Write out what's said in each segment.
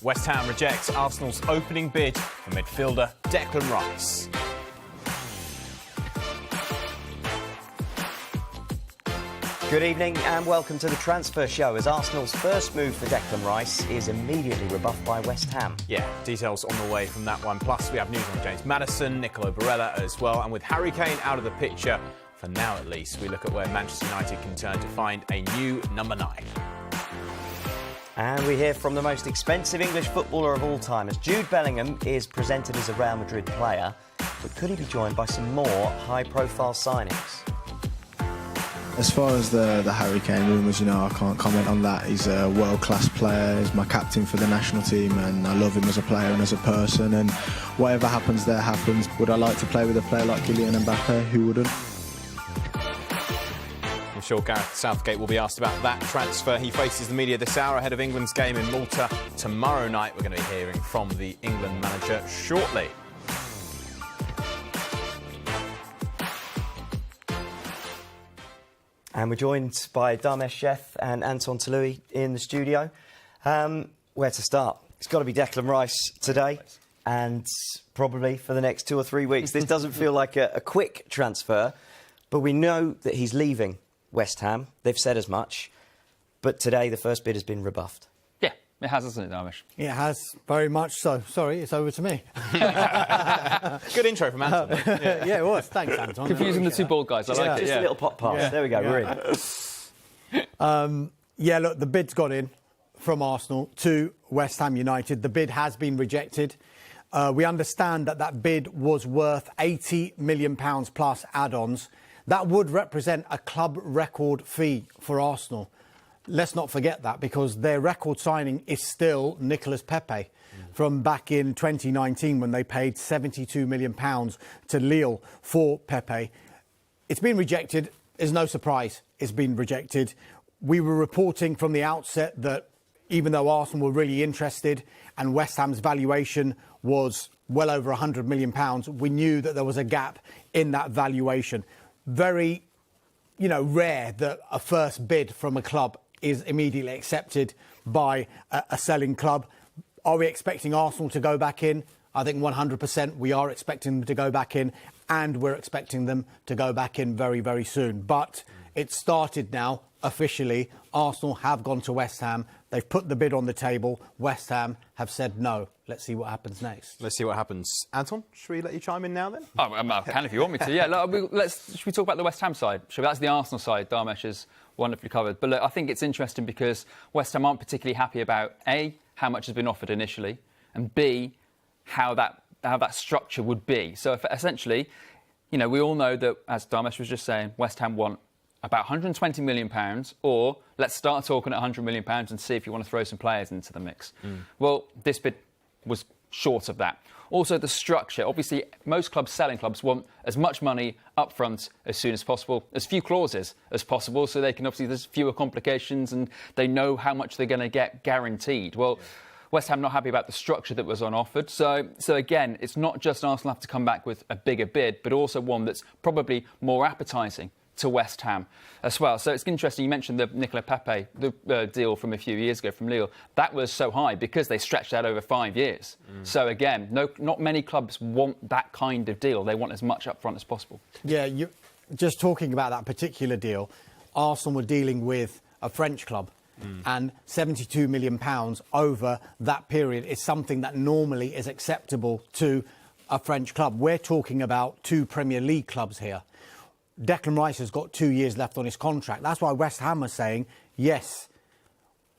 West Ham rejects Arsenal's opening bid for midfielder Declan Rice. Good evening and welcome to the Transfer Show, as Arsenal's first move for Declan Rice is immediately rebuffed by West Ham. Yeah, details on the way from that one. Plus, we have news on James Madison, Nicolo Barella as well. And with Harry Kane out of the picture, for now at least, we look at where Manchester United can turn to find a new number 9. And we hear from the most expensive English footballer of all time, as Jude Bellingham is presented as a Real Madrid player. But could he be joined by some more high-profile signings? As far as the Harry Kane rumours, I can't comment on that. He's a world-class player, he's my captain for the national team, and I love him as a player and as a person, and whatever happens there happens. Would I like to play with a player like Kylian Mbappe? Who wouldn't? I'm sure Gareth Southgate will be asked about that transfer. He faces the media this hour ahead of England's game in Malta tomorrow night. We're going to be hearing from the England manager shortly. And we're joined by Dharmesh Sheth and Anton Taloui in the studio. Where to start? It's got to be Declan Rice today, and probably for the next 2 or 3 weeks. This doesn't feel like a quick transfer, but we know that he's leaving West Ham. They've said as much. But today, the first bid has been rebuffed. Yeah, it has, hasn't it, Dharmesh? It has, very much so. Sorry, it's over to me. Good intro from Anton. Yeah, it was. Thanks, Anton. Confusing the two bald guys. I like it. Just a little pop pass. Yeah. There we go, we're in. Yeah, look, the bid's got in from Arsenal to West Ham United. The bid has been rejected. We understand that bid was worth £80 million plus add-ons. That would represent a club record fee for Arsenal. Let's not forget that, because their record signing is still Nicolas Pepe from back in 2019, when they paid £72 million to Lille for Pepe. It's been rejected. There's no surprise it's been rejected. We were reporting from the outset that even though Arsenal were really interested and West Ham's valuation was well over £100 million, we knew that there was a gap in that valuation. Very, rare that a first bid from a club is immediately accepted by a selling club. Are we expecting Arsenal to go back in? I think 100% we are expecting them to go back in, and we're expecting them to go back in very, very soon. But it started now, officially. Arsenal have gone to West Ham. They've put the bid on the table. West Ham have said no. Let's see what happens next. Let's see what happens. Anton, should we let you chime in now then? I can if you want me to. Yeah, look, should we talk about the West Ham side? That's the Arsenal side. Dharmesh has wonderfully covered. But look, I think it's interesting because West Ham aren't particularly happy about A, how much has been offered initially, and B, how that structure would be. So essentially, we all know that, as Dharmesh was just saying, West Ham want about £120 million, or let's start talking at £100 million and see if you want to throw some players into the mix. Well, this bid was short of that. Also, the structure. Obviously, most selling clubs, want as much money up front as soon as possible, as few clauses as possible, so they can there's fewer complications and they know how much they're going to get guaranteed. Well, West Ham not happy about the structure that was on offered. So again, it's not just Arsenal have to come back with a bigger bid, but also one that's probably more appetising to West Ham as well. So it's interesting, you mentioned the Nicolas Pepe deal from a few years ago from Lille. That was so high because they stretched that over 5 years. So again, not many clubs want that kind of deal. They want as much up front as possible. Yeah, just talking about that particular deal, Arsenal were dealing with a French club, and £72 million over that period is something that normally is acceptable to a French club. We're talking about 2 Premier League clubs here. Declan Rice has got 2 years left on his contract. That's why West Ham are saying, yes,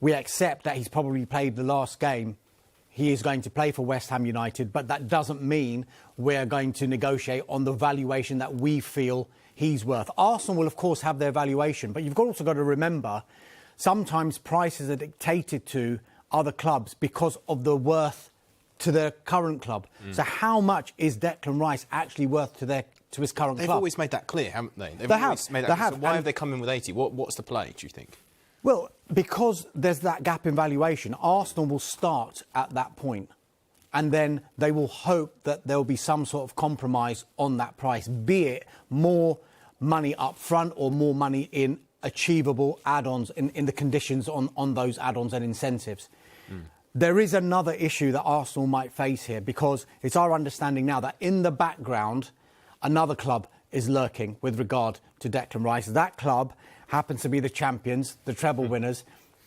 we accept that he's probably played the last game. He is going to play for West Ham United, but that doesn't mean we're going to negotiate on the valuation that we feel he's worth. Arsenal will, of course, have their valuation, but you've also got to remember, sometimes prices are dictated to other clubs because of the worth to their current club. So how much is Declan Rice actually worth to his current club? They've always made that clear, haven't they? They have. So why have they come in with 80? What's the play, do you think? Well, because there's that gap in valuation, Arsenal will start at that point, and then they will hope that there will be some sort of compromise on that price, be it more money up front or more money in achievable add-ons, in the conditions on those add-ons and incentives. there is another issue that Arsenal might face here, because it's our understanding now that in the background, another club is lurking with regard to Declan Rice. That club happens to be the champions, the treble winners,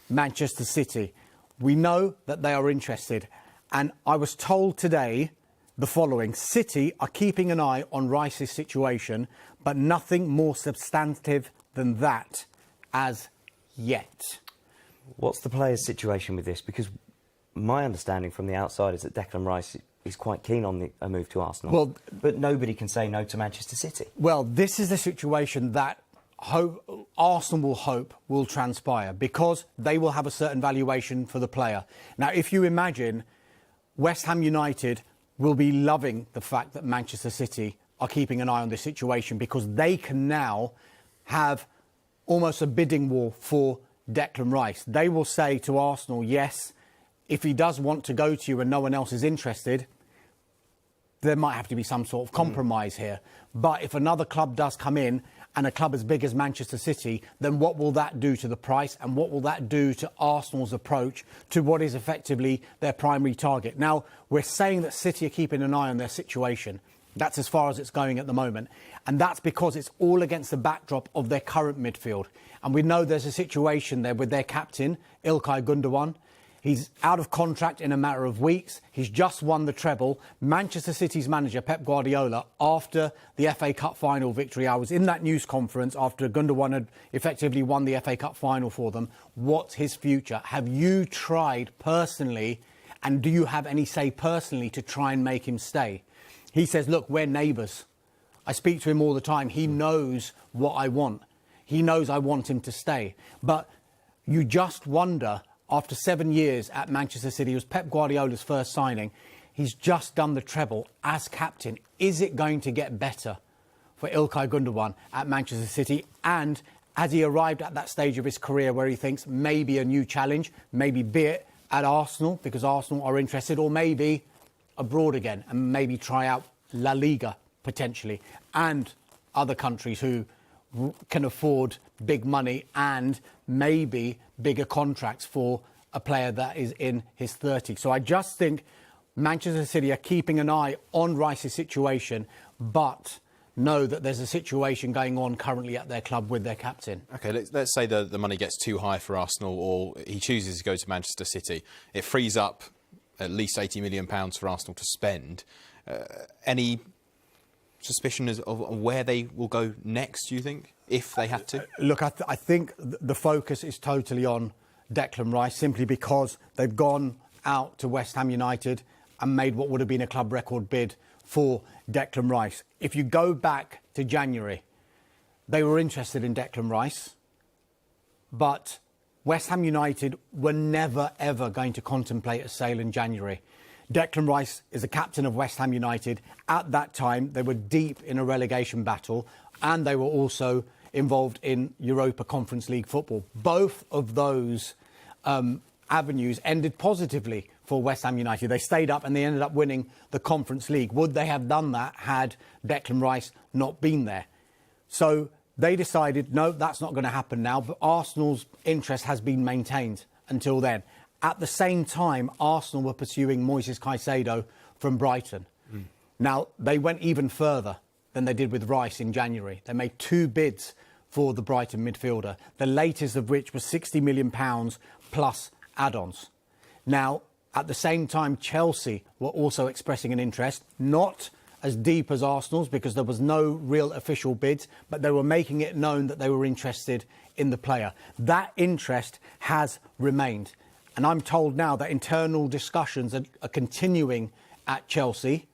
Manchester City. We know that they are interested. And I was told today the following: City are keeping an eye on Rice's situation, but nothing more substantive than that as yet. What's the player's situation with this? Because my understanding from the outside is that Declan Rice is quite keen on a move to Arsenal. Well, but nobody can say no to Manchester City. Well, this is the situation that Arsenal will hope will transpire, because they will have a certain valuation for the player. Now, if you imagine, West Ham United will be loving the fact that Manchester City are keeping an eye on this situation, because they can now have almost a bidding war for Declan Rice. They will say to Arsenal, yes, if he does want to go to you and no one else is interested, there might have to be some sort of compromise here. But if another club does come in, and a club as big as Manchester City, then what will that do to the price, and what will that do to Arsenal's approach to what is effectively their primary target? Now, we're saying that City are keeping an eye on their situation. That's as far as it's going at the moment. And that's because it's all against the backdrop of their current midfield. And we know there's a situation there with their captain, İlkay Gündoğan. He's out of contract in a matter of weeks. He's just won the treble. Manchester City's manager, Pep Guardiola, after the FA Cup final victory, I was in that news conference after Gündoğan had effectively won the FA Cup final for them. What's his future? Have you tried personally, and do you have any say personally to try and make him stay? He says, look, we're neighbours. I speak to him all the time. He knows what I want. He knows I want him to stay. But you just wonder, after 7 years at Manchester City, it was Pep Guardiola's first signing. He's just done the treble as captain. Is it going to get better for İlkay Gündoğan at Manchester City? And has he arrived at that stage of his career where he thinks maybe a new challenge, maybe be it at Arsenal, because Arsenal are interested, or maybe abroad again, and maybe try out La Liga potentially, and other countries who can afford big money and maybe bigger contracts for a player that is in his 30s. So I just think Manchester City are keeping an eye on Rice's situation, but know that there's a situation going on currently at their club with their captain. OK, let's say the money gets too high for Arsenal, or he chooses to go to Manchester City. It frees up at least £80 million for Arsenal to spend. Any suspicion of where they will go next, do you think, if they had to? Look, I think the focus is totally on Declan Rice, simply because they've gone out to West Ham United and made what would have been a club record bid for Declan Rice. If you go back to January, they were interested in Declan Rice, but West Ham United were never, ever going to contemplate a sale in January. Declan Rice is the captain of West Ham United. At that time, they were deep in a relegation battle, and they were also involved in Europa Conference League football. Both of those avenues ended positively for West Ham United. They stayed up and they ended up winning the Conference League. Would they have done that had Declan Rice not been there? So they decided, no, that's not going to happen now. But Arsenal's interest has been maintained until then. At the same time, Arsenal were pursuing Moises Caicedo from Brighton. Now, they went even further than they did with Rice in January. They made 2 bids for the Brighton midfielder, the latest of which was £60 million plus add-ons. Now, at the same time, Chelsea were also expressing an interest, not as deep as Arsenal's, because there was no real official bids, but they were making it known that they were interested in the player. That interest has remained. And I'm told now that internal discussions are continuing at Chelsea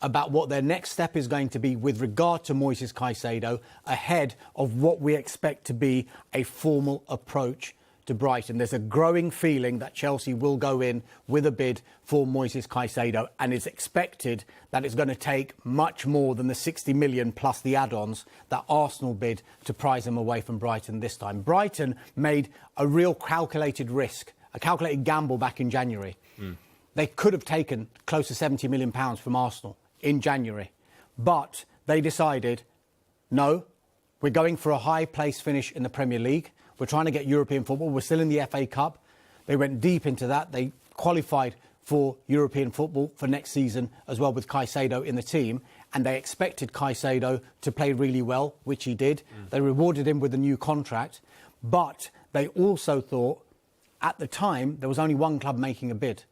about what their next step is going to be with regard to Moises Caicedo, ahead of what we expect to be a formal approach to Brighton. There's a growing feeling that Chelsea will go in with a bid for Moises Caicedo, and it's expected that it's going to take much more than the 60 million plus the add-ons that Arsenal bid to prize him away from Brighton this time. Brighton made a real calculated risk, a calculated gamble back in January. They could have taken close to £70 million from Arsenal in January, but they decided, no, we're going for a high place finish in the Premier League. We're trying to get European football. We're still in the FA Cup. They went deep into that. They qualified for European football for next season as well, with Caicedo in the team, and they expected Caicedo to play really well, which he did. They rewarded him with a new contract, but they also thought at the time there was only one club making a bid,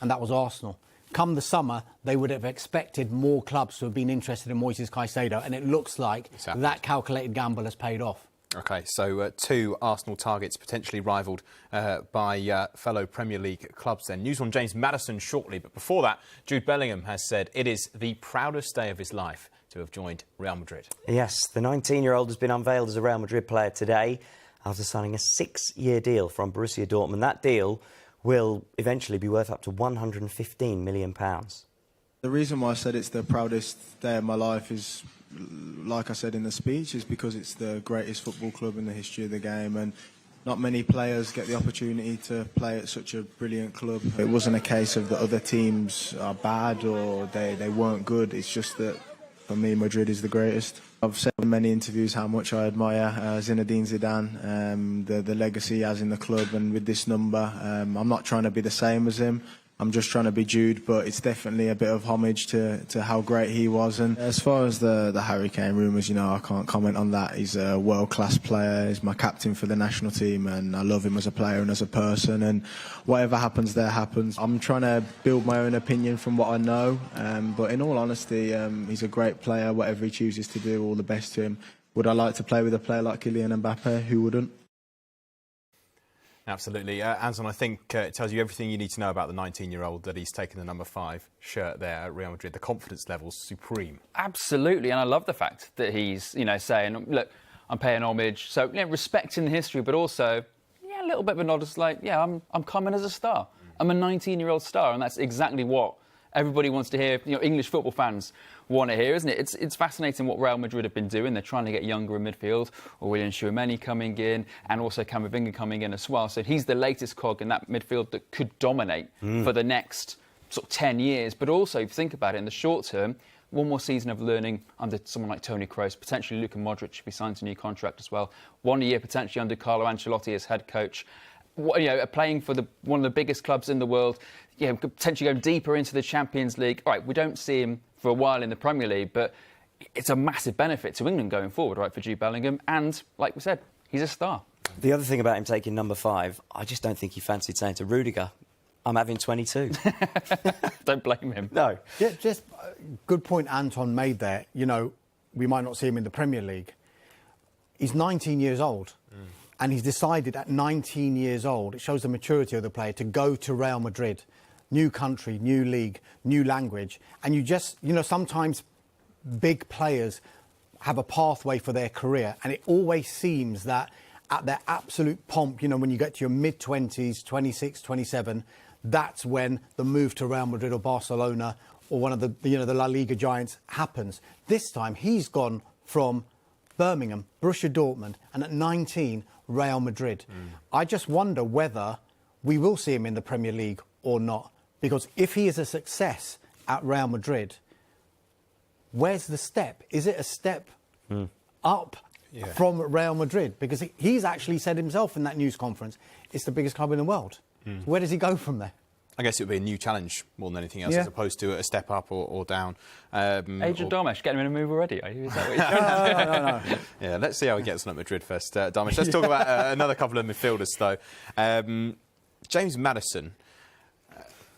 and that was Arsenal. Come the summer, they would have expected more clubs to have been interested in Moises Caicedo, and it looks like that calculated gamble has paid off. OK, so two Arsenal targets potentially rivalled by fellow Premier League clubs then. News on James Madison shortly, but before that, Jude Bellingham has said it is the proudest day of his life to have joined Real Madrid. Yes, the 19-year-old has been unveiled as a Real Madrid player today after signing a 6-year deal from Borussia Dortmund. That deal will eventually be worth up to £115 million. The reason why I said it's the proudest day of my life is, like I said in the speech, is because it's the greatest football club in the history of the game, and not many players get the opportunity to play at such a brilliant club. It wasn't a case of the other teams are bad or they weren't good. It's just that, for me, Madrid is the greatest. I've said in many interviews how much I admire Zinedine Zidane, the legacy he has in the club, and with this number, I'm not trying to be the same as him. I'm just trying to be Jude, but it's definitely a bit of homage to how great he was. And as far as the Harry Kane rumours, I can't comment on that. He's a world-class player. He's my captain for the national team, and I love him as a player and as a person. And whatever happens there happens. I'm trying to build my own opinion from what I know. But in all honesty, he's a great player. Whatever he chooses to do, all the best to him. Would I like to play with a player like Kylian Mbappe? Who wouldn't? Absolutely. Anton, I think it tells you everything you need to know about the 19-year-old that he's taken the number 5 shirt there at Real Madrid. The confidence level's supreme. Absolutely, and I love the fact that he's, saying, look, I'm paying homage. So, respecting the history, but also, a little bit of a nod. It's like, I'm coming as a star. I'm a 19-year-old star, and that's exactly what everybody wants to hear. English football fans want to hear, isn't it? It's fascinating what Real Madrid have been doing. They're trying to get younger in midfield, or William Tchouameni coming in, and also Camavinga coming in as well. So he's the latest cog in that midfield that could dominate for the next sort of 10 years. But also, if you think about it, in the short term, one more season of learning under someone like Toni Kroos, potentially Luka Modric should be signed to a new contract as well. 1 year potentially under Carlo Ancelotti as head coach. Playing for one of the biggest clubs in the world, potentially going deeper into the Champions League. All right, we don't see him for a while in the Premier League, but it's a massive benefit to England going forward, right, for Jude Bellingham. And, like we said, he's a star. The other thing about him taking number 5, I just don't think he fancied saying to Rudiger, I'm having 22. Don't blame him. No. Yeah, just good point Anton made there. We might not see him in the Premier League. He's 19 years old. And he's decided at 19 years old, it shows the maturity of the player, to go to Real Madrid. New country, new league, new language. And you just, sometimes big players have a pathway for their career. And it always seems that at their absolute pomp, when you get to your mid-20s, 26, 27, that's when the move to Real Madrid or Barcelona or one of the, the La Liga giants happens. This time, he's gone from Birmingham, Borussia Dortmund, and at 19, Real Madrid. I just wonder whether we will see him in the Premier League or not. Because if he is a success at Real Madrid, where's the step? Is it a step up from Real Madrid? Because he's actually said himself in that news conference, it's the biggest club in the world. So where does he go from there? I guess it would be a new challenge more than anything else, as opposed to a step up or down. Adrian Darmesh, getting him in a move already, are you? Is that what you're No. Yeah, let's see how he gets on at Madrid first, Darmesh. Let's talk about another couple of midfielders, though. James Madison.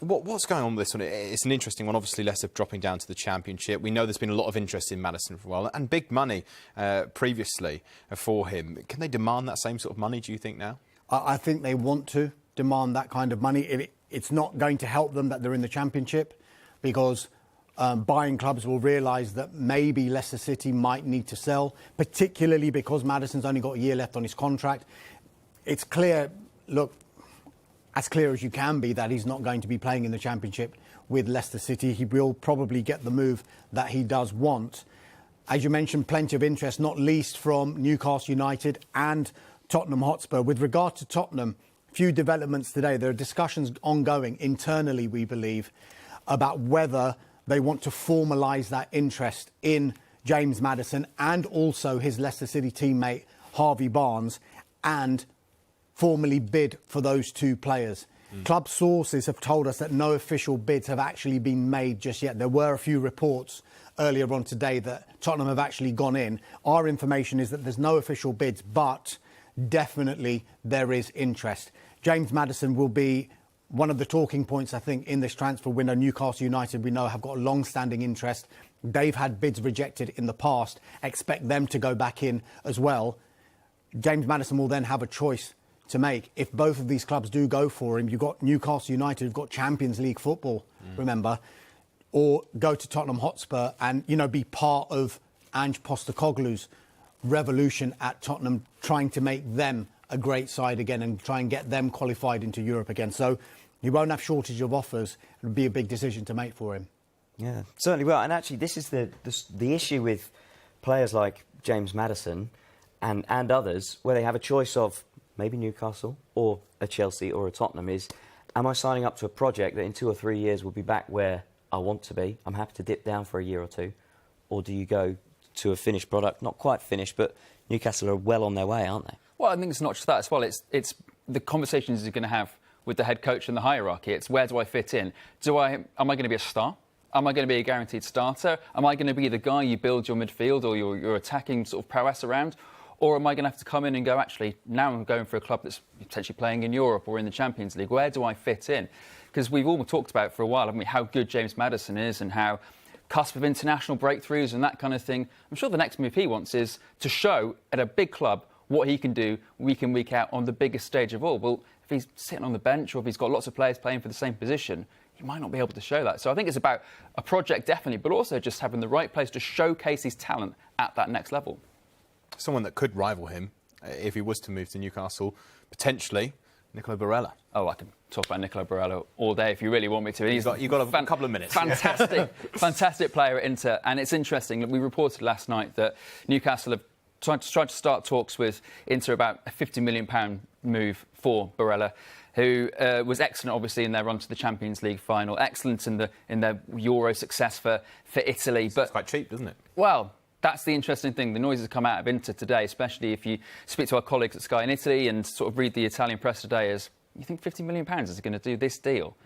What's going on with this one? It's an interesting one. Obviously, Leicester dropping down to the Championship. We know there's been a lot of interest in Madison for a while, and big money previously for him. Can they demand that same sort of money, do you think, now? I think they want to demand that kind of money. It's not going to help them that they're in the Championship, because buying clubs will realise that maybe Leicester City might need to sell, particularly because Madison's only got a year left on his contract. It's clear, as clear as you can be, that he's not going to be playing in the Championship with Leicester City. He will probably get the move that he does want. As you mentioned, plenty of interest, not least from Newcastle United and Tottenham Hotspur. With regard to Tottenham, few developments today. There are discussions ongoing internally, we believe, about whether they want to formalise that interest in James Madison and also his Leicester City teammate Harvey Barnes, and formally bid for those two players. Club sources have told us that no official bids have actually been made just yet. There were a few reports earlier on today that Tottenham have actually gone in. Our information is that there's no official bids, but definitely there is interest. James Madison will be one of the talking points, I think, in this transfer window. Newcastle United, we know, have got a long-standing interest. They've had bids rejected in the past. Expect them to go back in as well. James Madison will then have a choice to make. If both of these clubs do go for him, you've got Newcastle United, who've got Champions League football, remember, or go to Tottenham Hotspur and, you know, be part of Ange Postecoglou's revolution at Tottenham, trying to make them a great side again and try and get them qualified into Europe again. So he won't have shortage of offers. It'll be a big decision to make for him. Yeah, certainly will. And actually, this is the issue with players like James Madison and others, where they have a choice of maybe Newcastle or a Chelsea or a Tottenham, is, am I signing up to a project that in 2 or 3 years will be back where I want to be? I'm happy to dip down for a year or two. Or do you go to a finished product? Not quite finished, but Newcastle are well on their way, aren't they? Well, I think it's not just that as well. It's the conversations you're going to have with the head coach and the hierarchy. It's, where do I fit in? Am I going to be a star? Am I going to be a guaranteed starter? Am I going to be the guy you build your midfield or your attacking sort of prowess around? Or am I going to have to come in and go, actually, now I'm going for a club that's potentially playing in Europe or in the Champions League? Where do I fit in? Because we've all talked about for a while, haven't we, how good James Madison is and how cusp of international breakthroughs and that kind of thing. I'm sure the next move he wants is to show at a big club what he can do week in, week out on the biggest stage of all. Well, if he's sitting on the bench or if he's got lots of players playing for the same position, he might not be able to show that. So I think it's about a project, definitely, but also just having the right place to showcase his talent at that next level. Someone that could rival him, if he was to move to Newcastle, potentially, Nicolo Barella. Oh, I can talk about Nicolo Barella all day if you really want me to. You've got a couple of minutes. Fantastic player at Inter. And it's interesting, we reported last night that Newcastle have tried to start talks with Inter about a £50 million move for Barella, who was excellent, obviously, in their run to the Champions League final. Excellent in their Euro success for Italy. But it's quite cheap, doesn't it? Well, that's the interesting thing. The noises come out of Inter today, especially if you speak to our colleagues at Sky in Italy and sort of read the Italian press today, is, you think £50 million is going to do this deal?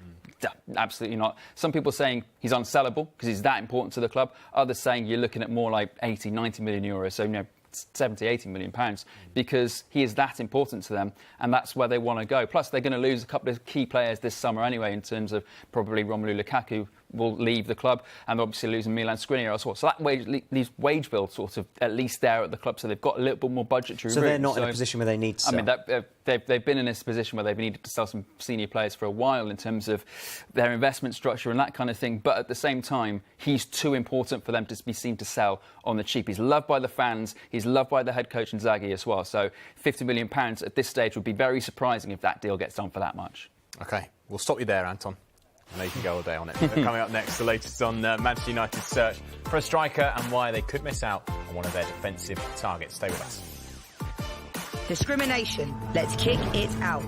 Absolutely not. Some people saying he's unsellable because he's that important to the club. Others saying you're looking at more like 80, 90 million euros. So, 70, 80 million pounds, because he is that important to them, and that's where they want to go. Plus, they're going to lose a couple of key players this summer anyway, in terms of probably Romelu Lukaku will leave the club, and obviously losing Milan Skriniar as well. So that leaves wage bill sort of at least there at the club, so they've got a little bit more budgetary room. So they're not in a position where they need to sell. I mean, they've been in this position where they've needed to sell some senior players for a while in terms of their investment structure and that kind of thing. But at the same time, he's too important for them to be seen to sell on the cheap. He's loved by the fans. He's loved by the head coach Inzaghi as well. So £50 million at this stage would be very surprising if that deal gets done for that much. OK, we'll stop you there, Anton. I know you can go all day on it. Coming up next, the latest on Manchester United's search for a striker and why they could miss out on one of their defensive targets. Stay with us. Discrimination. Let's kick it out.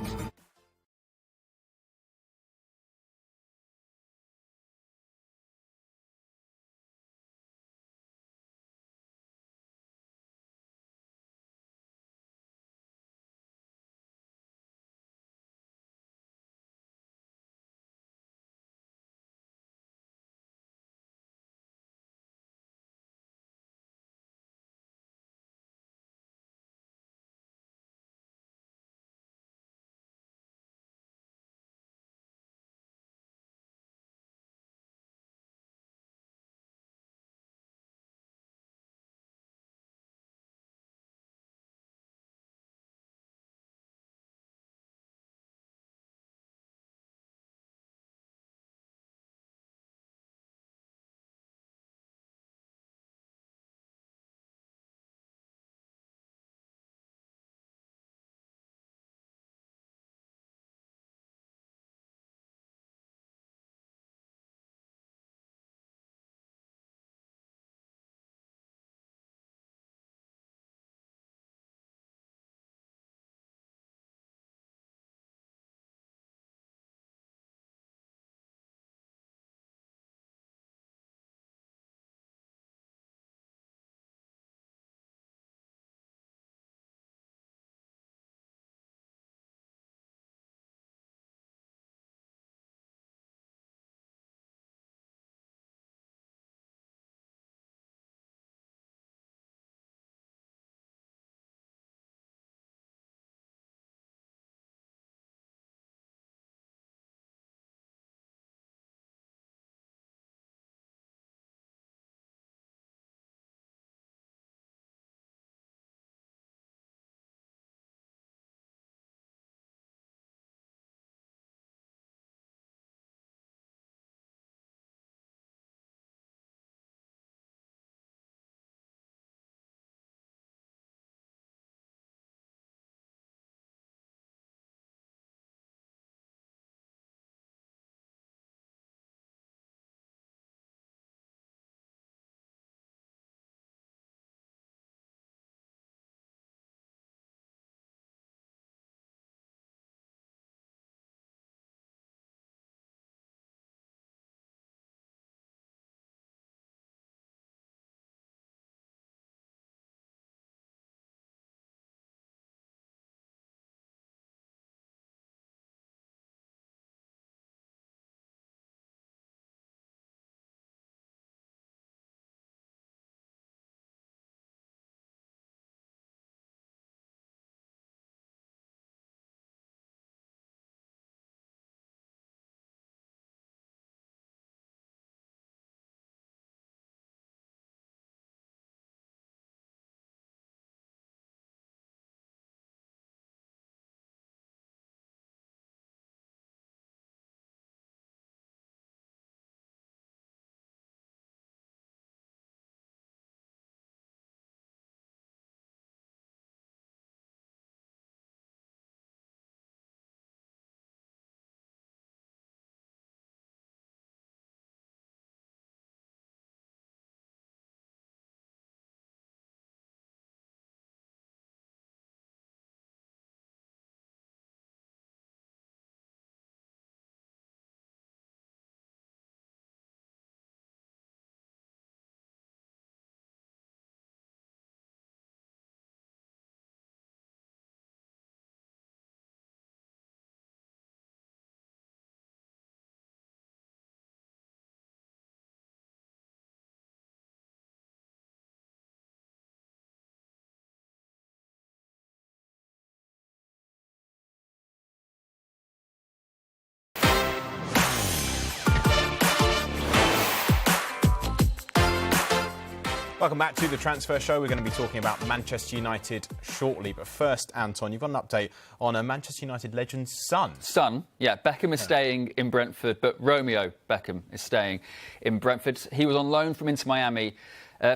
Welcome back to the Transfer Show. We're going to be talking about Manchester United shortly. But first, Anton, you've got an update on a Manchester United legend's son. Son, yeah. Beckham is staying in Brentford, but Romeo Beckham is staying in Brentford. He was on loan from Inter Miami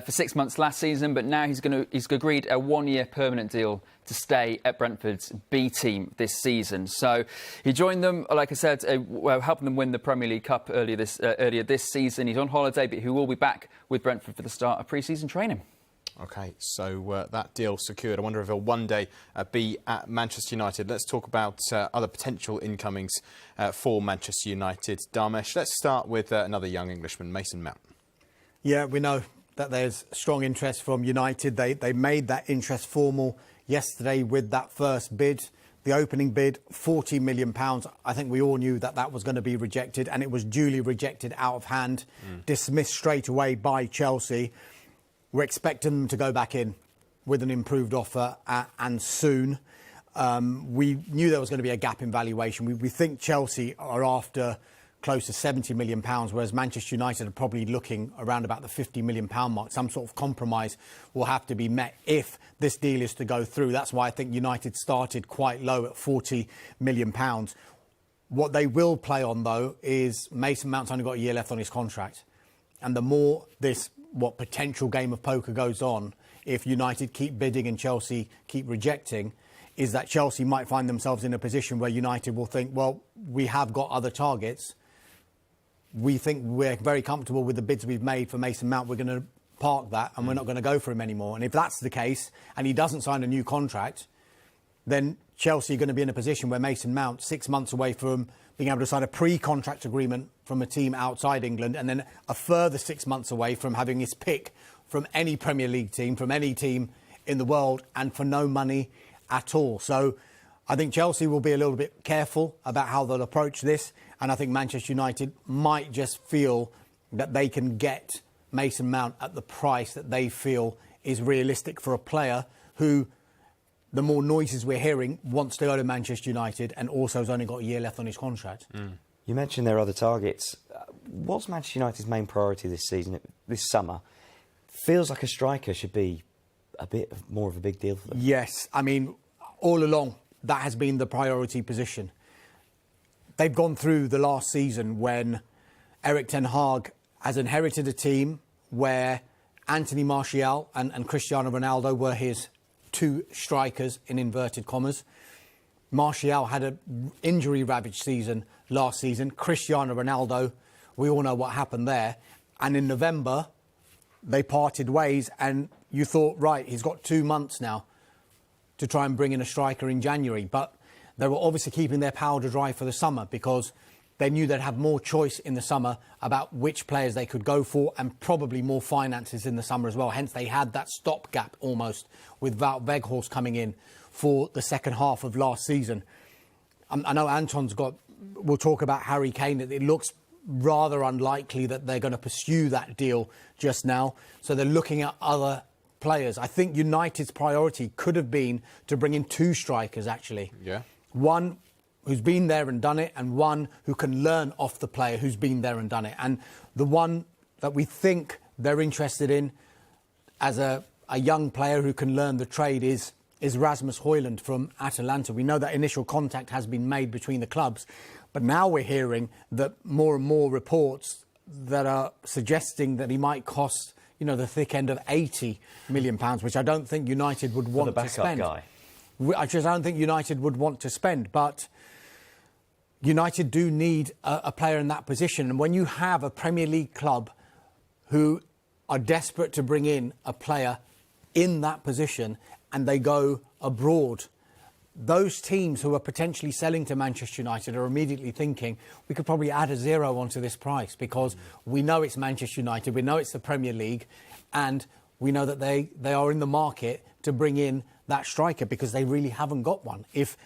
for 6 months last season, but now he's agreed a 1-year permanent deal to stay at Brentford's B team this season. So he joined them, like I said, helping them win the Premier League Cup earlier this season. He's on holiday, but he will be back with Brentford for the start of pre-season training. OK, so that deal secured. I wonder if he'll one day be at Manchester United. Let's talk about other potential incomings for Manchester United. Dharmesh, let's start with another young Englishman, Mason Mount. Yeah, we know that there's strong interest from United. They made that interest formal yesterday with that first bid. The opening bid, £40 million. I think we all knew that was going to be rejected, and it was duly rejected out of hand, dismissed straight away by Chelsea. We're expecting them to go back in with an improved offer and soon. We knew there was going to be a gap in valuation. We think Chelsea are after close to £70 million, whereas Manchester United are probably looking around about the £50 million mark. Some sort of compromise will have to be met if this deal is to go through. That's why I think United started quite low at £40 million. What they will play on, though, is Mason Mount's only got a year left on his contract. And the more this potential game of poker goes on, if United keep bidding and Chelsea keep rejecting, is that Chelsea might find themselves in a position where United will think, well, we have got other targets. We think we're very comfortable with the bids we've made for Mason Mount. We're going to park that and we're not going to go for him anymore. And if that's the case and he doesn't sign a new contract, then Chelsea are going to be in a position where Mason Mount, 6 months away from being able to sign a pre-contract agreement from a team outside England, and then a further 6 months away from having his pick from any Premier League team, from any team in the world, and for no money at all. So I think Chelsea will be a little bit careful about how they'll approach this. And I think Manchester United might just feel that they can get Mason Mount at the price that they feel is realistic for a player who, the more noises we're hearing, wants to go to Manchester United and also has only got a year left on his contract. You mentioned there are other targets. What's Manchester United's main priority this season, this summer? Feels like a striker should be a bit more of a big deal for them. Yes, I mean, all along, that has been the priority position. They've gone through the last season when Erik ten Hag has inherited a team where Anthony Martial and Cristiano Ronaldo were his two strikers, in inverted commas. Martial had an injury-ravaged season last season. Cristiano Ronaldo, we all know what happened there. And in November, they parted ways, and you thought, right, he's got 2 months now to try and bring in a striker in January. But they were obviously keeping their powder dry for the summer because they knew they'd have more choice in the summer about which players they could go for, and probably more finances in the summer as well. Hence, they had that stopgap almost with Wout Weghorst coming in for the second half of last season. I know we'll talk about Harry Kane. It looks rather unlikely that they're going to pursue that deal just now. So they're looking at other players. I think United's priority could have been to bring in two strikers, actually. Yeah. One who's been there and done it, and one who can learn off the player who's been there and done it. And the one that we think they're interested in as a young player who can learn the trade is Rasmus Højlund from Atalanta. We know that initial contact has been made between the clubs, but now we're hearing that more and more reports that are suggesting that he might cost, the thick end of £80 million, which I don't think United would want to spend. Guy. I don't think United would want to spend, but United do need a player in that position. And when you have a Premier League club who are desperate to bring in a player in that position and they go abroad, those teams who are potentially selling to Manchester United are immediately thinking, we could probably add a zero onto this price because we know it's Manchester United, we know it's the Premier League, and we know that they are in the market to bring in that striker because they really haven't got one. If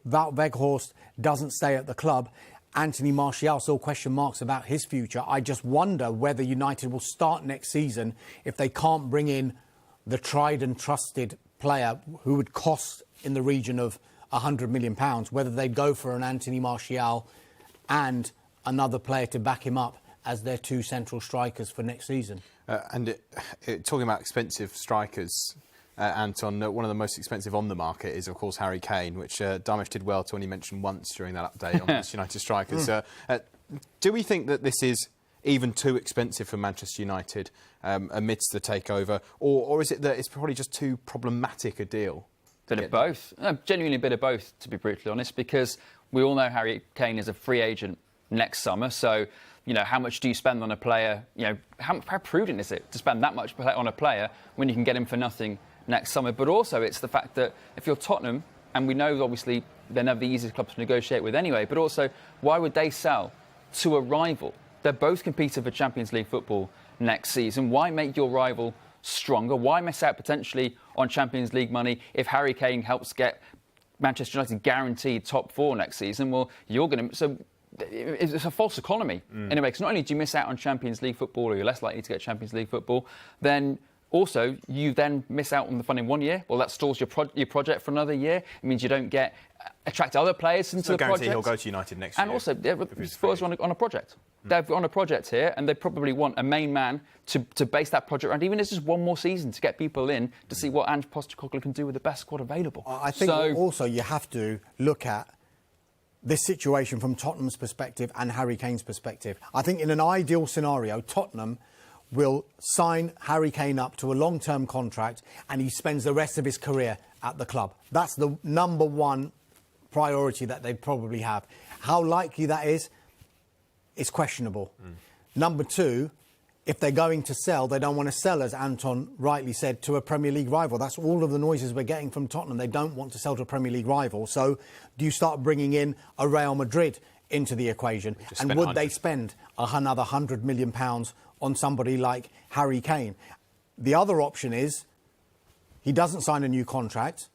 Wout Weghorst doesn't stay at the club, Anthony Martial still question marks about his future. I just wonder whether United will start next season if they can't bring in the tried and trusted player who would cost in the region of £100 million, whether they'd go for an Anthony Martial and another player to back him up as their two central strikers for next season. Talking about expensive strikers, Anton, one of the most expensive on the market is, of course, Harry Kane, which Darmesh did well to only mention once during that update on Manchester United strikers. Do we think that this is even too expensive for Manchester United amidst the takeover, or is it that it's probably just too problematic a deal? Bit of both. Genuinely a bit of both, to be brutally honest, because we all know Harry Kane is a free agent next summer. So, how much do you spend on a player? How prudent is it to spend that much on a player when you can get him for nothing next summer? But also it's the fact that if you're Tottenham, and we know obviously they're never the easiest club to negotiate with anyway, but also why would they sell to a rival? They're both competing for Champions League football next season. Why make your rival stronger? Why miss out potentially on Champions League money if Harry Kane helps get Manchester United guaranteed top 4 next season? Well, you're going to... So it's a false economy in a way, because not only do you miss out on Champions League football, or you're less likely to get Champions League football, then also you then miss out on the funding 1 year. Well, that stalls your project for another year. It means you don't attract other players into the project. He'll go to United next year. And also, Spurs are on a project. They're on a project here, and they probably want a main man to base that project around, even if it's just one more season, to get people in to see what Ange Postecoglou can do with the best squad available. I think also you have to look at this situation from Tottenham's perspective and Harry Kane's perspective. I think in an ideal scenario, Tottenham will sign Harry Kane up to a long-term contract and he spends the rest of his career at the club. That's the number one priority that they probably have. How likely that is questionable. Number two, if they're going to sell, they don't want to sell, as Anton rightly said, to a Premier League rival. That's all of the noises we're getting from Tottenham. They don't want to sell to a Premier League rival. So do you start bringing in a Real Madrid into the equation? And would they spend another £100 million on somebody like Harry Kane? The other option is he doesn't sign a new contract.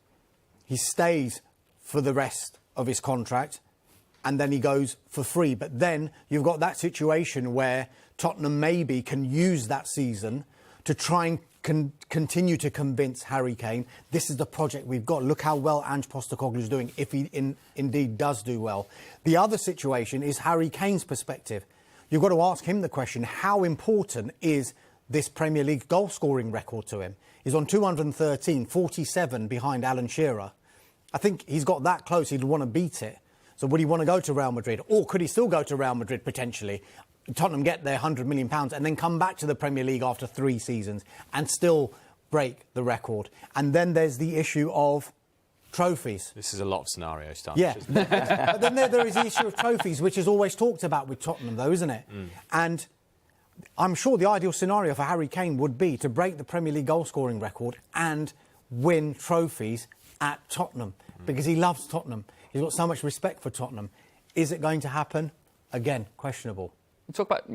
He stays for the rest of his contract and then he goes for free. But then you've got that situation where Tottenham maybe can use that season to try and continue to convince Harry Kane, this is the project we've got. Look how well Ange Postecoglou is doing, if he indeed does do well. The other situation is Harry Kane's perspective. You've got to ask him the question, how important is this Premier League goal-scoring record to him? He's on 213, 47 behind Alan Shearer. I think he's got that close, he'd want to beat it. So would he want to go to Real Madrid? Or could he still go to Real Madrid potentially? Tottenham get their £100 million and then come back to the Premier League after 3 seasons and still break the record. And then there's the issue of trophies. This is a lot of scenario stuff. Yeah. But then there is the issue of trophies, which is always talked about with Tottenham, though, isn't it? And I'm sure the ideal scenario for Harry Kane would be to break the Premier League goal-scoring record and win trophies at Tottenham, because he loves Tottenham. He's got so much respect for Tottenham. Is it going to happen? Again, questionable. Talk about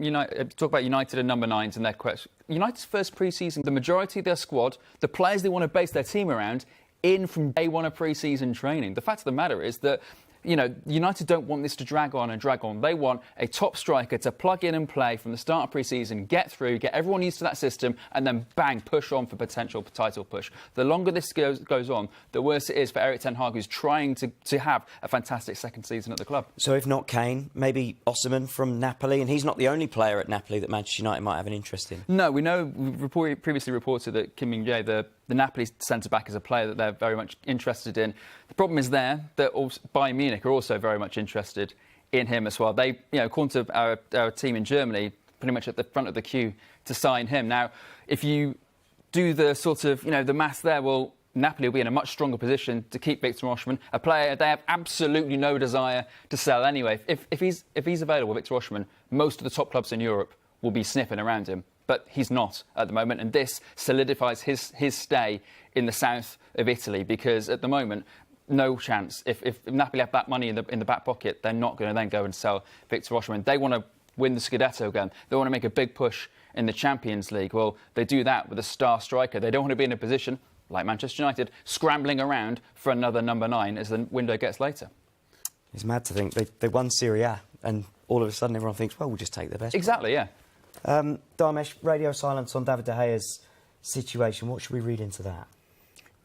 United and number 9s and their question. United's first pre-season, the majority of their squad, the players they want to base their team around, in from day one of pre-season training. The fact of the matter is that, United don't want this to drag on and drag on. They want a top striker to plug in and play from the start of pre-season, get through, get everyone used to that system, and then bang, push on for potential title push. The longer this goes on, the worse it is for Erik ten Hag, who's trying to have a fantastic second season at the club. So if not Kane, maybe Osimhen from Napoli, and he's not the only player at Napoli that Manchester United might have an interest in. No, we know, we previously reported that Kim Min-jae, the Napoli centre-back, is a player that they're very much interested in. The problem is that Bayern Munich are also very much interested in him as well. They, according to our team in Germany, pretty much at the front of the queue to sign him. Now, if you do the sort of, the maths there, well, Napoli will be in a much stronger position to keep Victor Osimhen, a player they have absolutely no desire to sell anyway. If he's available, Victor Osimhen, most of the top clubs in Europe will be sniffing around him. But he's not at the moment, and this solidifies his stay in the south of Italy, because at the moment, no chance. If Napoli have that money in the back pocket, they're not going to then go and sell Victor Osimhen. They want to win the Scudetto again. They want to make a big push in the Champions League. Well, they do that with a star striker. They don't want to be in a position, like Manchester United, scrambling around for another number 9 as the window gets later. It's mad to think they won Serie A, and all of a sudden everyone thinks, well, we'll just take the best. Exactly, yeah. Darmesh, radio silence on David De Gea's situation. What should we read into that?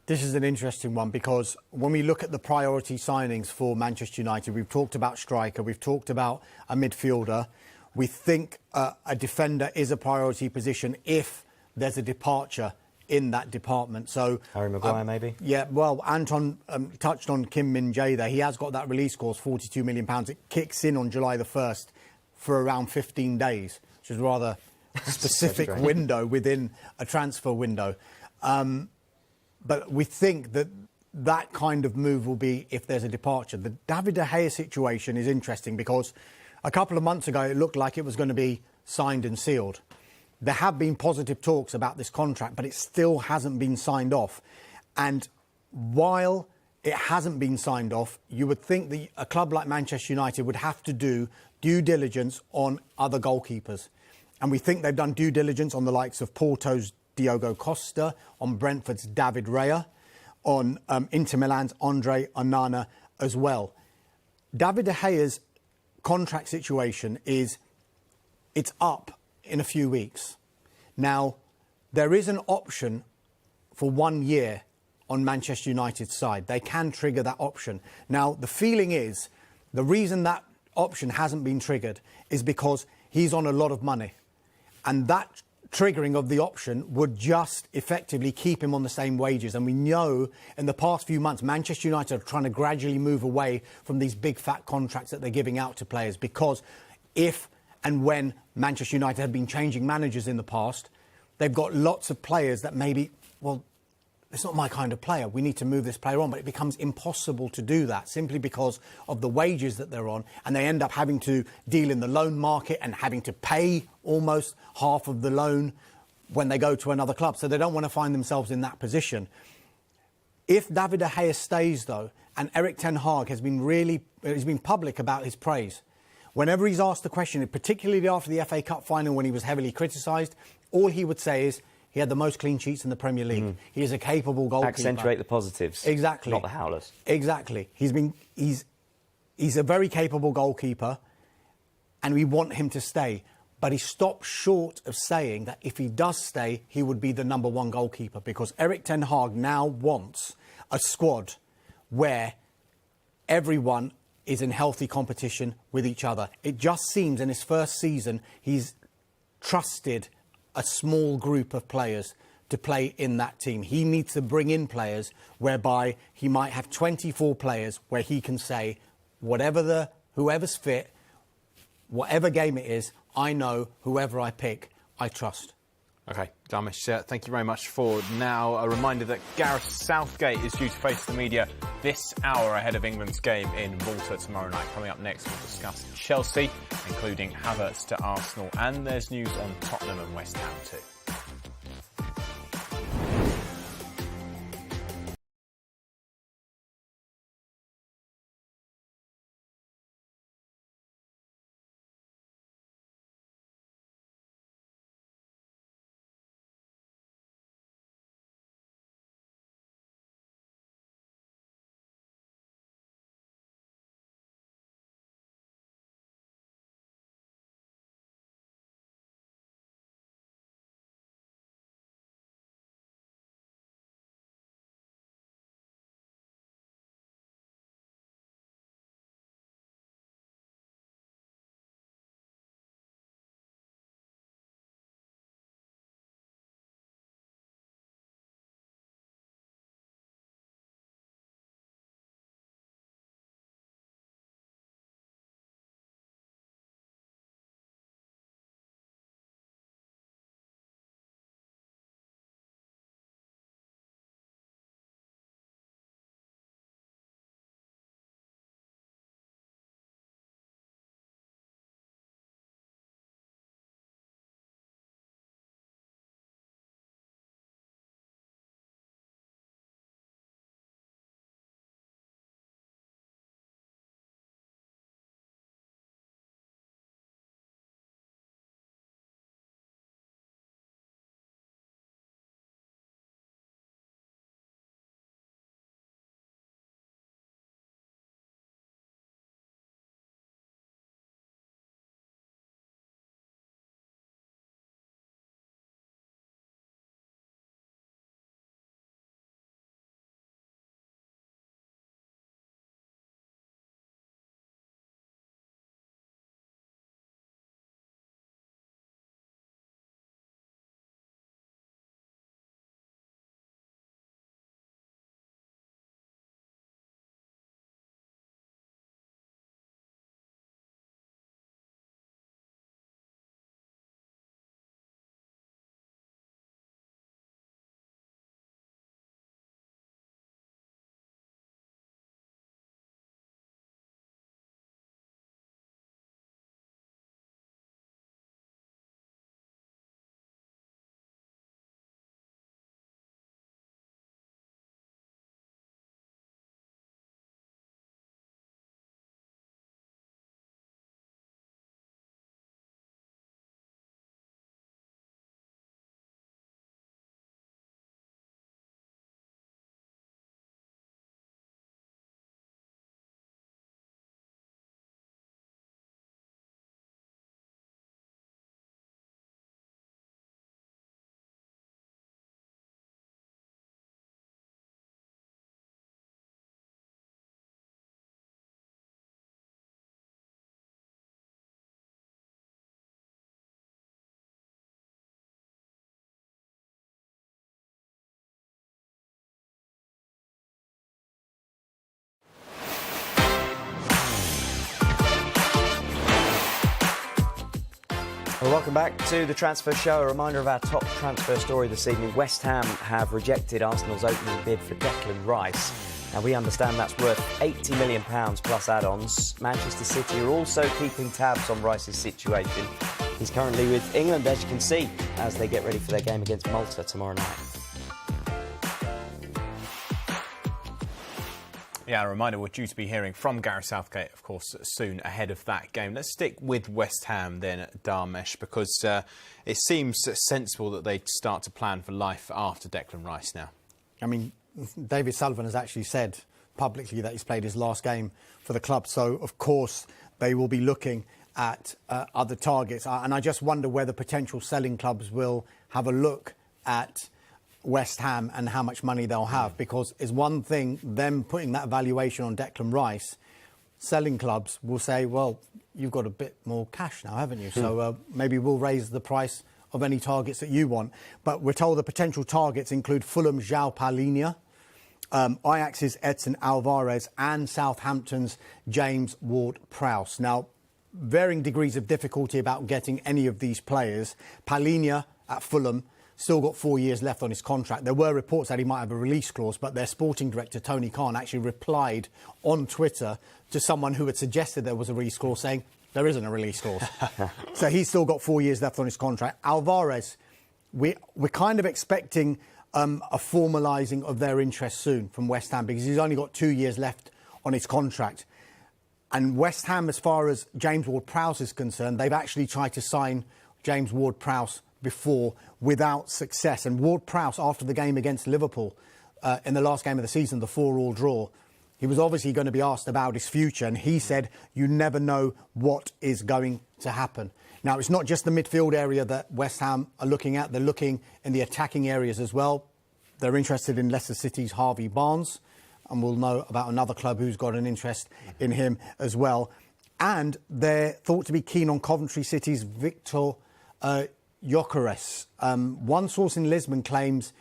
This is an interesting one, because when we look at the priority signings for Manchester United, we've talked about striker, we've talked about a midfielder. We think a defender is a priority position if there's a departure in that department. So Harry Maguire, maybe? Yeah, well, Anton touched on Kim Min-jae there. He has got that release clause, £42 million. It kicks in on July the 1st for around 15 days, which is a rather specific window within a transfer window. But we think that that kind of move will be if there's a departure. The David De Gea situation is interesting because a couple of months ago it looked like it was going to be signed and sealed. There have been positive talks about this contract, but it still hasn't been signed off. And while it hasn't been signed off, you would think that a club like Manchester United would have to do due diligence on other goalkeepers. And we think they've done due diligence on the likes of Porto's Diogo Costa, on Brentford's David Raya, on Inter Milan's Andre Onana as well. David De Gea's contract situation is, it's up in a few weeks. Now, there is an option for 1 year on Manchester United's side. They can trigger that option. Now, the feeling is, the reason that option hasn't been triggered is because he's on a lot of money. And that triggering of the option would just effectively keep him on the same wages. And we know in the past few months, Manchester United are trying to gradually move away from these big fat contracts that they're giving out to players, because if and when Manchester United have been changing managers in the past, they've got lots of players that maybe, well, it's not my kind of player. We need to move this player on. But it becomes impossible to do that simply because of the wages that they're on. And they end up having to deal in the loan market and having to pay almost half of the loan when they go to another club. So they don't want to find themselves in that position. If David De Gea stays, though, and Erik ten Hag has been public about his praise, whenever he's asked the question, particularly after the FA Cup final when he was heavily criticised, all he would say is, he had the most clean sheets in the Premier League. He is a capable goalkeeper. Accentuate the positives. Exactly. Not the howlers. Exactly. He's a very capable goalkeeper, and we want him to stay. But he stopped short of saying that if he does stay, he would be the number one goalkeeper, because Erik ten Hag now wants a squad where everyone is in healthy competition with each other. It just seems in his first season, he's trusted a small group of players to play in that team. He needs to bring in players whereby he might have 24 players where he can say, whoever's fit, whatever game it is, I know whoever I pick, I trust. OK, Dharmesh, thank you very much for now. A reminder that Gareth Southgate is due to face the media this hour ahead of England's game in Malta tomorrow night. Coming up next, we'll discuss Chelsea, including Havertz to Arsenal, and there's news on Tottenham and West Ham too. Welcome back to the Transfer Show. A reminder of our top transfer story this evening. West Ham have rejected Arsenal's opening bid for Declan Rice. Now, we understand that's worth £80 million plus add-ons. Manchester City are also keeping tabs on Rice's situation. He's currently with England, as you can see, as they get ready for their game against Malta tomorrow night. Yeah, a reminder, we're due to be hearing from Gareth Southgate, of course, soon ahead of that game. Let's stick with West Ham then, Dharmesh, because it seems sensible that they start to plan for life after Declan Rice now. I mean, David Sullivan has actually said publicly that he's played his last game for the club. So, of course, they will be looking at other targets. And I just wonder whether potential selling clubs will have a look at West Ham and how much money they'll have, because it's one thing them putting that valuation on Declan Rice. Selling clubs will say, well, you've got a bit more cash now, haven't you? So maybe we'll raise the price of any targets that you want. But we're told the potential targets include Fulham's João Palhinha, Ajax's Edson Alvarez and Southampton's James Ward-Prowse. Now, varying degrees of difficulty about getting any of these players. Palhinha at Fulham still got 4 years left on his contract. There were reports that he might have a release clause, but their sporting director, Tony Khan, actually replied on Twitter to someone who had suggested there was a release clause, saying there isn't a release clause. So he's still got 4 years left on his contract. Alvarez, we're kind of expecting a formalising of their interest soon from West Ham, because he's only got 2 years left on his contract. And West Ham, as far as James Ward-Prowse is concerned, they've actually tried to sign James Ward-Prowse before without success. And Ward-Prowse, after the game against Liverpool in the last game of the season, the 4-4 draw, he was obviously going to be asked about his future, and he said, you never know what is going to happen. Now, it's not just the midfield area that West Ham are looking at. They're looking in the attacking areas as well. They're interested in Leicester City's Harvey Barnes, and we'll know about another club who's got an interest in him as well. And they're thought to be keen on Coventry City's Victor Gyökeres. One source in Lisbon claims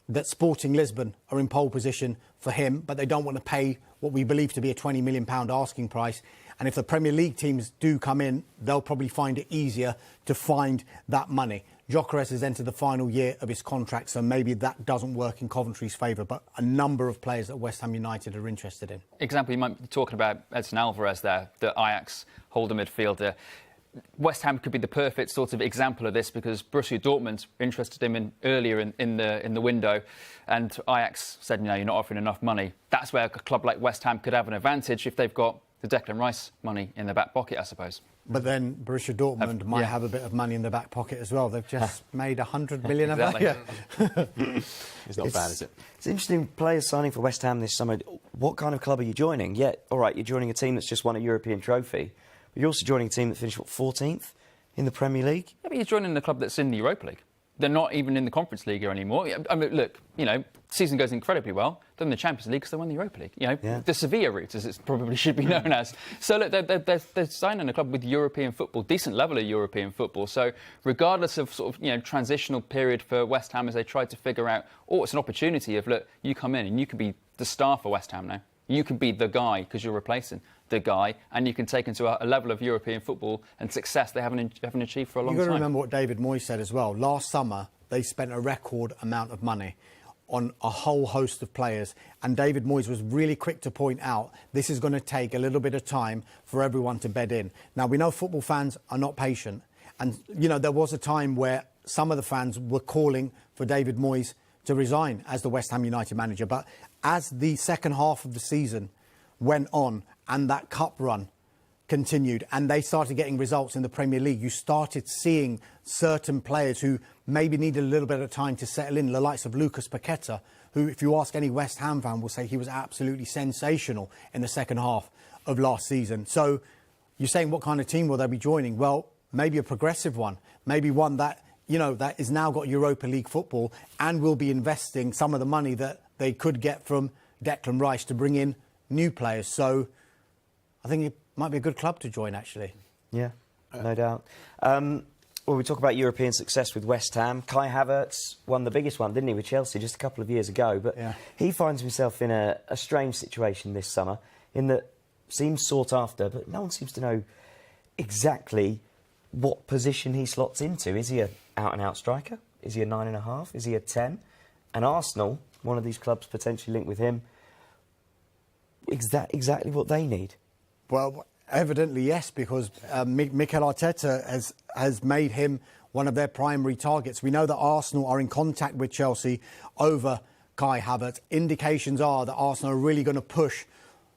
that Sporting Lisbon are in pole position for him, but they don't want to pay what we believe to be a £20 million asking price. And if the Premier League teams do come in, they'll probably find it easier to find that money. Gyökeres has entered the final year of his contract, so maybe that doesn't work in Coventry's favour, but a number of players that West Ham United are interested in. Example, you might be talking about Edson Alvarez there, the Ajax holder midfielder. West Ham could be the perfect sort of example of this, because Borussia Dortmund interested him in earlier in the window, and Ajax said, no, you're not offering enough money. That's where a club like West Ham could have an advantage if they've got the Declan Rice money in their back pocket, I suppose. But then Borussia Dortmund might have a bit of money in the back pocket as well. They've just made 100 million of that. Yeah. It's not bad, is it? It's interesting, players signing for West Ham this summer. What kind of club are you joining? Yeah, all right, you're joining a team that's just won a European trophy, but you're also joining a team that finished, 14th in the Premier League? Yeah, but you're joining a club that's in the Europa League. They're not even in the Conference League anymore. I mean, look, season goes incredibly well. They're in the Champions League because they won the Europa League. The Sevilla route, as it probably should be known as. So, look, they're signing a club with European football, decent level of European football. So, regardless of sort of, transitional period for West Ham as they try to figure out, it's an opportunity of, look, you come in and you could be the star for West Ham now. You could be the guy because you're replacing the guy, and you can take into a level of European football and success they haven't achieved for a long time. You've got to remember what David Moyes said as well. Last summer, they spent a record amount of money on a whole host of players, and David Moyes was really quick to point out this is going to take a little bit of time for everyone to bed in. Now, we know football fans are not patient, and, there was a time where some of the fans were calling for David Moyes to resign as the West Ham United manager, but as the second half of the season went on and that cup run continued and they started getting results in the Premier League, you started seeing certain players who maybe needed a little bit of time to settle in, the likes of Lucas Paqueta, who, if you ask any West Ham fan, will say he was absolutely sensational in the second half of last season. So you're saying what kind of team will they be joining? Well, maybe a progressive one, maybe one that, that is now got Europa League football and will be investing some of the money that they could get from Declan Rice to bring in new players. So I think it might be a good club to join, actually. Yeah, no doubt. Well, we talk about European success with West Ham. Kai Havertz won the biggest one, didn't he, with Chelsea just a couple of years ago? But he finds himself in a strange situation this summer, in that seems sought after, but no one seems to know exactly what position he slots into. Is he an out-and-out striker? Is he a 9.5? Is he a 10? And Arsenal, one of these clubs potentially linked with him, is that exactly what they need? Well, evidently yes, because Mikel Arteta has made him one of their primary targets. We know that Arsenal are in contact with Chelsea over Kai Havertz. Indications are that Arsenal are really going to push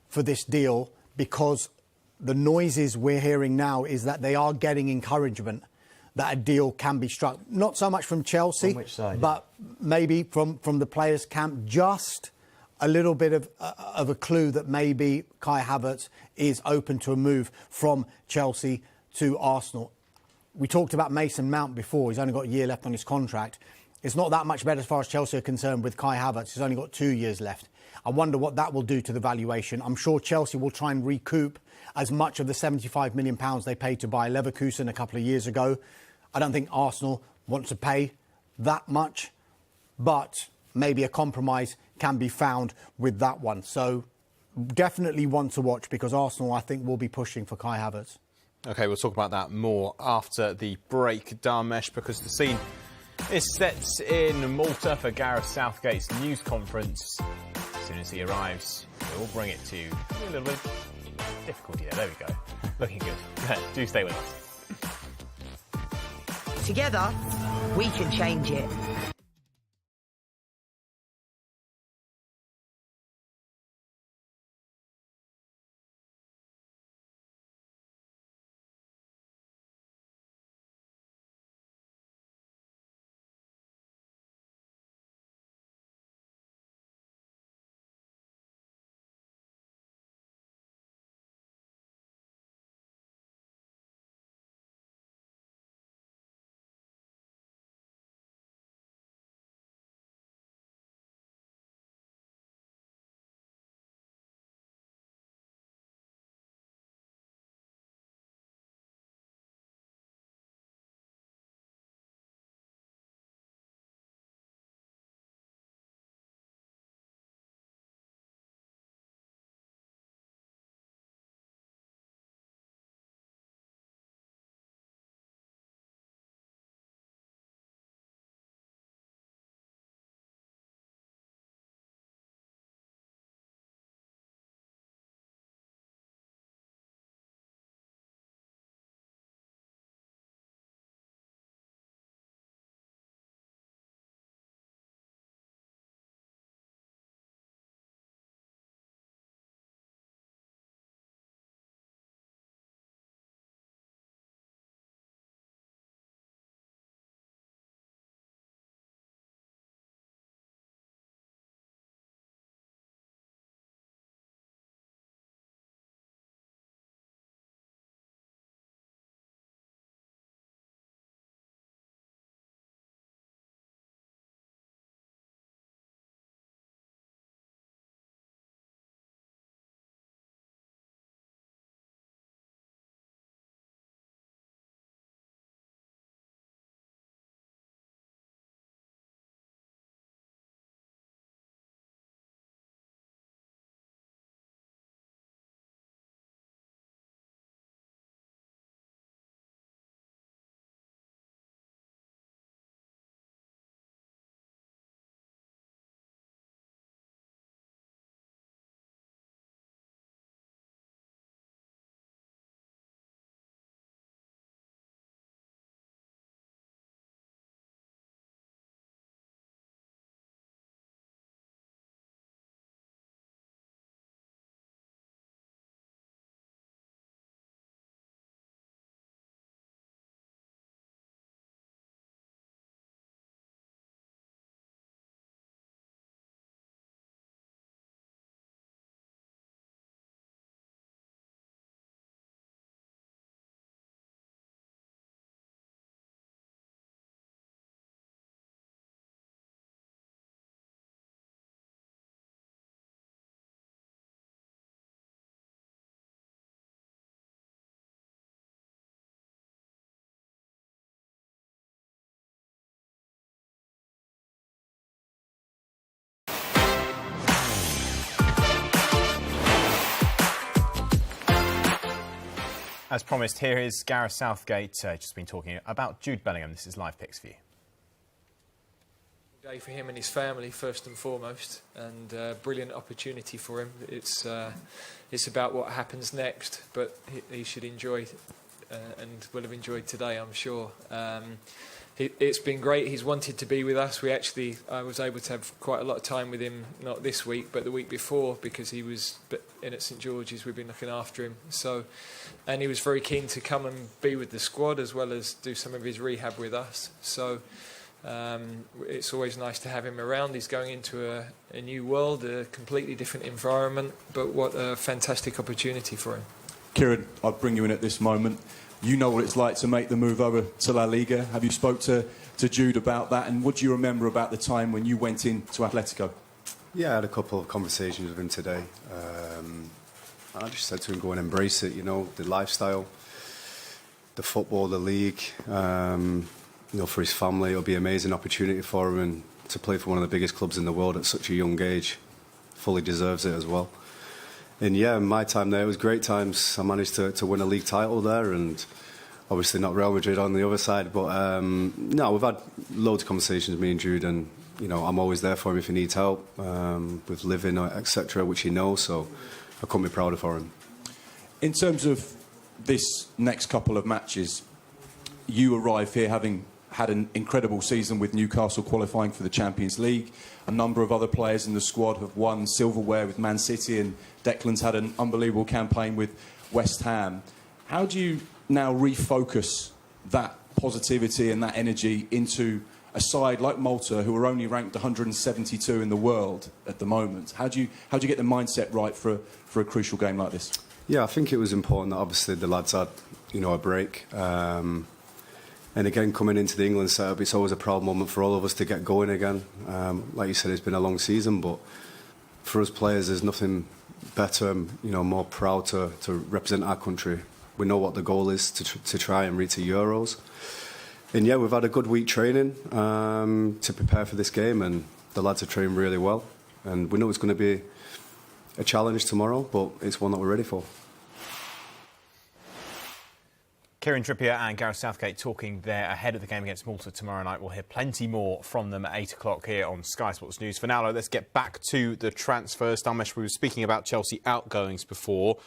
for this deal, because the noises we're hearing now is that they are getting encouragement that a deal can be struck. Not so much from Chelsea, from which side? But maybe from the players' camp. Just a little bit of a clue that maybe Kai Havertz is open to a move from Chelsea to Arsenal. We talked about Mason Mount before. He's only got a year left on his contract. It's not that much better as far as Chelsea are concerned with Kai Havertz. He's only got 2 years left. I wonder what that will do to the valuation. I'm sure Chelsea will try and recoup as much of the £75 million they paid to buy Leverkusen a couple of years ago. I don't think Arsenal want to pay that much, but maybe a compromise can be found with that one. So definitely one to watch, because Arsenal, I think, will be pushing for Kai Havertz. OK, we'll talk about that more after the break, Dharmesh, because the scene is set in Malta for Gareth Southgate's news conference. As soon as he arrives, we'll bring it to you. A little bit of difficulty there. There we go. Looking good. Do stay with us. Together, we can change it. As promised, here is Gareth Southgate, just been talking about Jude Bellingham. This is Live Picks for you. Day for him and his family, first and foremost, and brilliant opportunity for him. It's about what happens next, but he should enjoy and will have enjoyed today, I'm sure. It's been great. He's wanted to be with us. I was able to have quite a lot of time with him, not this week, but the week before, because he was in at St George's. We've been looking after him. And he was very keen to come and be with the squad as well as do some of his rehab with us. So it's always nice to have him around. He's going into a new world, a completely different environment, but what a fantastic opportunity for him. Kieran, I'll bring you in at this moment. You know what it's like to make the move over to La Liga. Have you spoke to Jude about that? And what do you remember about the time when you went into Atletico? Yeah, I had a couple of conversations with him today. I just said to him, go and embrace it, the lifestyle, the football, the league. For his family, it'll be an amazing opportunity for him, and to play for one of the biggest clubs in the world at such a young age. Fully deserves it as well. And yeah, my time there, it was great times. I managed to win a league title there, and obviously not Real Madrid on the other side. But no, we've had loads of conversations, me and Jude, and I'm always there for him if he needs help with living, etc., which he knows. So I couldn't be prouder for him. In terms of this next couple of matches, you arrive here having had an incredible season with Newcastle qualifying for the Champions League. A number of other players in the squad have won silverware with Man City, and Declan's had an unbelievable campaign with West Ham. How do you now refocus that positivity and that energy into a side like Malta, who are only ranked 172 in the world at the moment? How do you get the mindset right for a crucial game like this? Yeah, I think it was important that obviously the lads had a break. And again, coming into the England setup, it's always a proud moment for all of us to get going again. Like you said, it's been a long season, but for us players, there's nothing better, more proud to represent our country. We know what the goal is, to try and reach the Euros. And yeah, we've had a good week training to prepare for this game, and the lads have trained really well. And we know it's going to be a challenge tomorrow, but it's one that we're ready for. Kieran Trippier and Gareth Southgate talking there ahead of the game against Malta tomorrow night. We'll hear plenty more from them at 8 o'clock here on Sky Sports News. For now, though, let's get back to the transfers. Damesh, we were speaking about Chelsea outgoings before.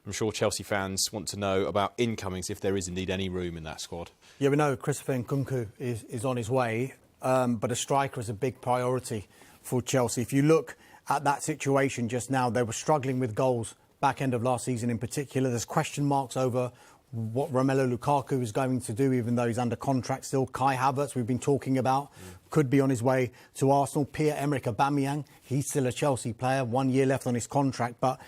I'm sure Chelsea fans want to know about incomings, if there is indeed any room in that squad. Yeah, we know Christopher Nkunku is on his way, but a striker is a big priority for Chelsea. If you look at that situation just now, they were struggling with goals back end of last season in particular. There's question marks over what Romelu Lukaku is going to do, even though he's under contract still. Kai Havertz, we've been talking about, could be on his way to Arsenal. Pierre-Emerick Aubameyang, he's still a Chelsea player, 1 year left on his contract, but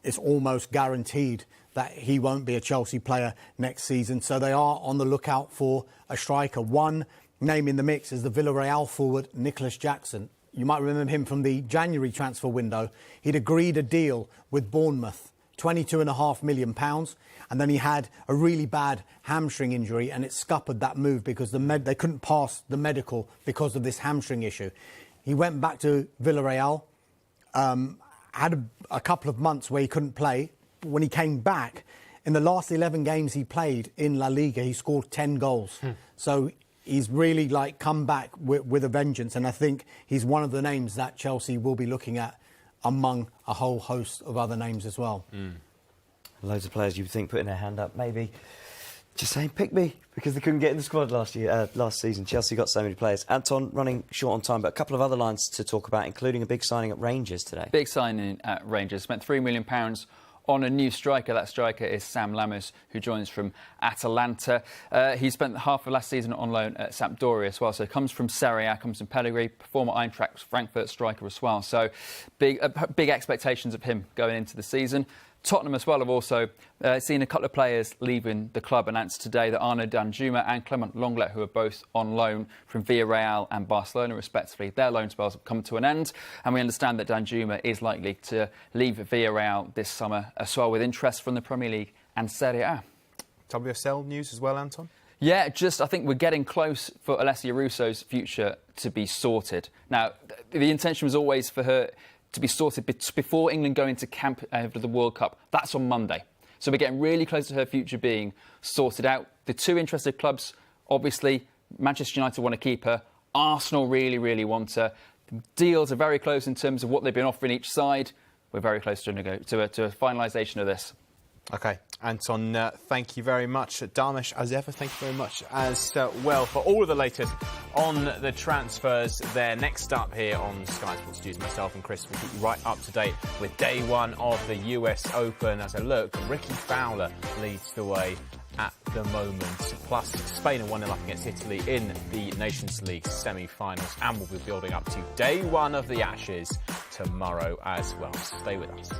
it's almost guaranteed that he won't be a Chelsea player next season. So they are on the lookout for a striker. One name in the mix is the Villarreal forward, Nicholas Jackson. You might remember him from the January transfer window. He'd agreed a deal with Bournemouth, £22.5 million. And then he had a really bad hamstring injury, and it scuppered that move because they couldn't pass the medical because of this hamstring issue. He went back to Villarreal, had a couple of months where he couldn't play. But when he came back, in the last 11 games he played in La Liga, he scored 10 goals. So he's really come back with a vengeance, and I think he's one of the names that Chelsea will be looking at among a whole host of other names as well. Loads of players you would think putting their hand up, maybe just saying pick me, because they couldn't get in the squad last season. Chelsea got so many players. Anton, running short on time, but a couple of other lines to talk about, including a big signing at Rangers today. Big signing at Rangers. Spent £3 million on a new striker. That striker is Sam Lammers, who joins from Atalanta. He spent half of last season on loan at Sampdoria as well, so comes from Serie A, comes from pedigree, former Eintracht Frankfurt striker as well. So big expectations of him going into the season. Tottenham as well have also seen a couple of players leaving the club. Announced today that Arnaud Danjuma and Clement Lenglet, who are both on loan from Villarreal and Barcelona respectively, their loan spells have come to an end, and we understand that Danjuma is likely to leave Villarreal this summer as well, with interest from the Premier League and Serie A. WSL news as well, Anton? Yeah, I think we're getting close for Alessia Russo's future to be sorted. Now, the intention was always for her to be sorted before England go into camp after the World Cup. That's on Monday. So we're getting really close to her future being sorted out. The two interested clubs, obviously, Manchester United want to keep her. Arsenal really, really want her. Deals are very close in terms of what they've been offering each side. We're very close to a finalisation of this. OK, Anton, thank you very much. Dharmesh, as ever, thank you very much as well for all of the latest on the transfers there. Next up here on Sky Sports News, myself and Chris will keep you right up to date with day one of the US Open. As a look, Ricky Fowler leads the way at the moment. Plus, Spain are 1-0 up against Italy in the Nations League semi-finals, and we'll be building up to day one of the Ashes tomorrow as well. Stay with us.